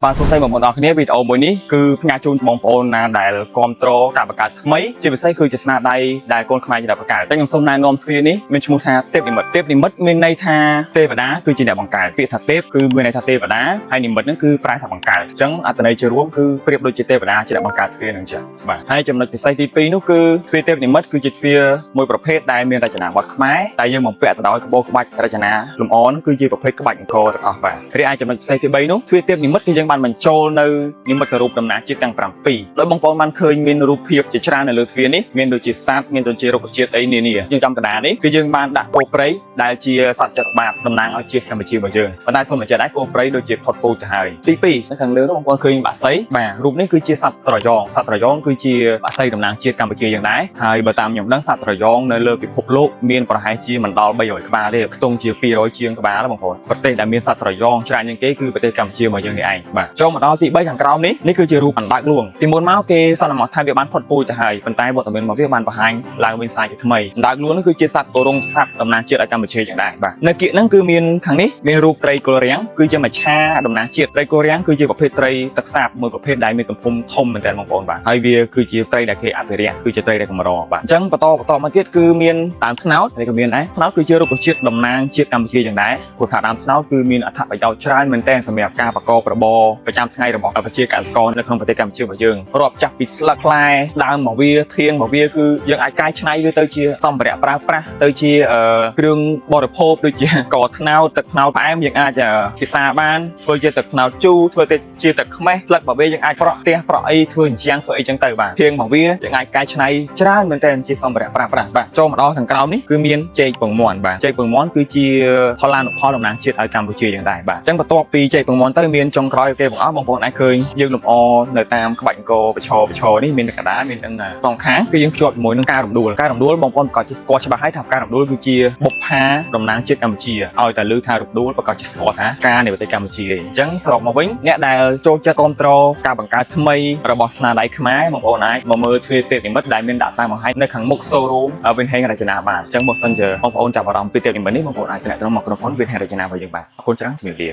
បាទសួស្តីបងប្អូនអរគ្នាវីដេអូមួយនេះគឺផ្ញើជូនបងប្អូនណាដែលគ្រប់គ្រងការបង្កើតថ្មីជាពិសេសគឺជាស្នាដៃដែលកូនខ្មែរជាអ្នកបង្កើតតែខ្ញុំសូមណែនាំទ្វារនេះមានឈ្មោះថាទេពនិមិត្តទេពនិមិត្តមានន័យថាទេវតាគឺជាអ្នកបង្កើតពាក្យថាទេពគឺមានន័យថាទេវតាហើយនិមិត្តហ្នឹងគឺប្រែថាបង្កើតអញ្ចឹងអត្ថន័យជារួមគឺប្រៀបដូចជាទេវតាជាអ្នកបង្កើតទ្វារហ្នឹងចឹងបាទហើយចំណុចពិសេសទី2នោះគឺទ្វារទេពនិមិត្តគឺជាទ្វារមួយប្រភេទដែលមានរចនាបថខ្មែរតែយើងបំពាក់ទៅដោយក្បូរក្បាច់រចនាលម្អហ្នឹងគឺជាប្រភេទក្បាច់អង្គរទាំងអស់បាទរីឯចំណុចពិសេសទី3នោះទ្វារទេពនិមិត្តគឺយើងបានបញ្ចូលនៅនិមិត្តរូបតំណាងជាតិទាំង7ដោយបងប្អូនបានឃើញមានរូបភាពជាច្រើននៅលើទ្វារនេះមានដូចជាសត្វមានដូចជារុក្ខជាតិអីនានាយើងចំកណ្ដាលនេះគឺយើងបានដាក់គោព្រៃដែលជាសត្វចតុបាតតំណាងឲ្យជាតិកម្ពុជារបស់យើងប៉ុន្តែសូមបញ្ជាក់ដែរគោព្រៃដូចជាផុតពូជទៅហើយទី2នៅខាងលើនោះបងប្អូនឃើញបក្សីបាទរូបនេះគឺជាសត្វត្រយ៉ងសត្វត្រយ៉ងគឺជាបក្សីតំណាងជាតិកម្ពុជាយើងដែរហើយបើតាមខ្ញុំដឹងសត្វត្រយ៉ងនៅលើពិភពលោកមានប្រហែលជាមិនដល់300ក្បាលទេខ្ទង់ជា200ជាងក្បាលបងប្អូនប្រទេសដែលមានសត្វត្រយ៉ងច្រើនជាងគេគឺប្រទេសកម្ពុជារបស់យើងនេះឯងបាទចូលមកដល់ទី3ខាងក្រោមនេះគឺជារូបអណ្ដើកលួងពីមុនមកគេសន្មតថាវាបានផុតពូជទៅហើយប៉ុន្តែវត្តមានរបស់វាបានបង្ហាញឡើងវិញសាយជាថ្មីអណ្ដើកលួងនោះគឺជាសត្វគោរងសត្វតំណាងជាតិឲ្យកម្ពុជាយ៉ាងដែរបាទនៅគៀកហ្នឹងគឺមានខាងនេះមានរូបត្រីគល់រាំងគឺជាមច្ឆាតំណាងជាតិត្រីគល់រាំងគឺជាប្រភេទត្រីទឹកសាបមួយប្រភេទដែលមានទំហំធំមែនទែនបងប្អូនបាទហើយវាគឺជាត្រីដែលគេអភិរក្សគឺជាត្រីដែលកម្របាទអញ្ចឹងបន្តមកទៀតគឺមានដើមត្នោតនេះក៏មានដែរត្នោតគឺជារុក្ខជាតិតំណាងជាតិកម្ពុជាយ៉ាងដែរព្រោះថាដើមត្នោតគឺមានអត្ថប្រយោជន៍ច្រើនមែនទែនសម្រាប់ការប្រកបរបរប្រចាំថ្ងៃរបស់ប្រជាកសិករនៅក្នុងប្រទេសកម្ពុជារបស់យើងរាប់ចាប់ពីស្លឹកផ្លែដើមរបស់វាធាងរបស់វាគឺយើងអាចកែច្នៃវាទៅជាសម្ភារៈប្រើប្រាស់ទៅជាគ្រឿងបរិភោគដូចជាកត្នោតទឹកត្នោតផ្អែមយើងអាចពិសាបានធ្វើជាទឹកត្នោតជូរធ្វើទៅជាទឹកខ្មេះស្លឹករបស់វាយើងអាចប្រក់ផ្ទះប្រក់អីធ្វើអញ្ចាំងធ្វើអីចឹងទៅបាទធាងរបស់វាយើងអាចកែច្នៃច្រើនមែនទែនជាសម្ភារៈប្រើប្រាស់បាទចូលមកដល់ខាងក្រោមនេះគឺមានចេកពងមាន់បាទចេកពងមាន់គឺជាផលានុផលតំណាងជាតិឲ្យកម្ពុជាយ៉ាងដែរបាទអញ្ចឹងបន្ទាប់ពីចេកពងមាន់ទៅមានចុងក្រោយគេបងប្អូនអាចឃើញយើងលម្អនៅតាមក្បាច់អង្គរប្រឈរនេះមានកណ្ដាលមានទាំងសងខាងគឺយើងភ្ជាប់ជាមួយនឹងការរំដួលបងប្អូនប្រកាសជាស្គាល់ច្បាស់ហើយថាការរំដួលគឺជាបុព្វាតំណាងជាតិកម្ពុជាឲ្យតែលើថារំដួលប្រកាសជាស្គាល់ថាការនៃប្រទេសកម្ពុជាអញ្ចឹងសរុបមកវិញអ្នកដែលចូលចិត្តគ្រប់គ្រងការបង្កើតថ្មីរបស់ស្នាដៃខ្មែរបងប្អូនអាចមកមើលទ្វារទេពនិមិត្តដែលមានដាក់តាមបង្ហាញនៅខាងមុខ showroom វិនហេងរចនាបានអញ្ចឹងបើសិនជាបងប្អូនចាប់អារម្មណ៍ពីទេពនិមិត្តនេះបងប្អូនអាចទំនាក់ទំនងមកក្រុមហ៊ុនវិនហេងរចនារបស់យើងបានអរគុណច្រើនជំរាបលា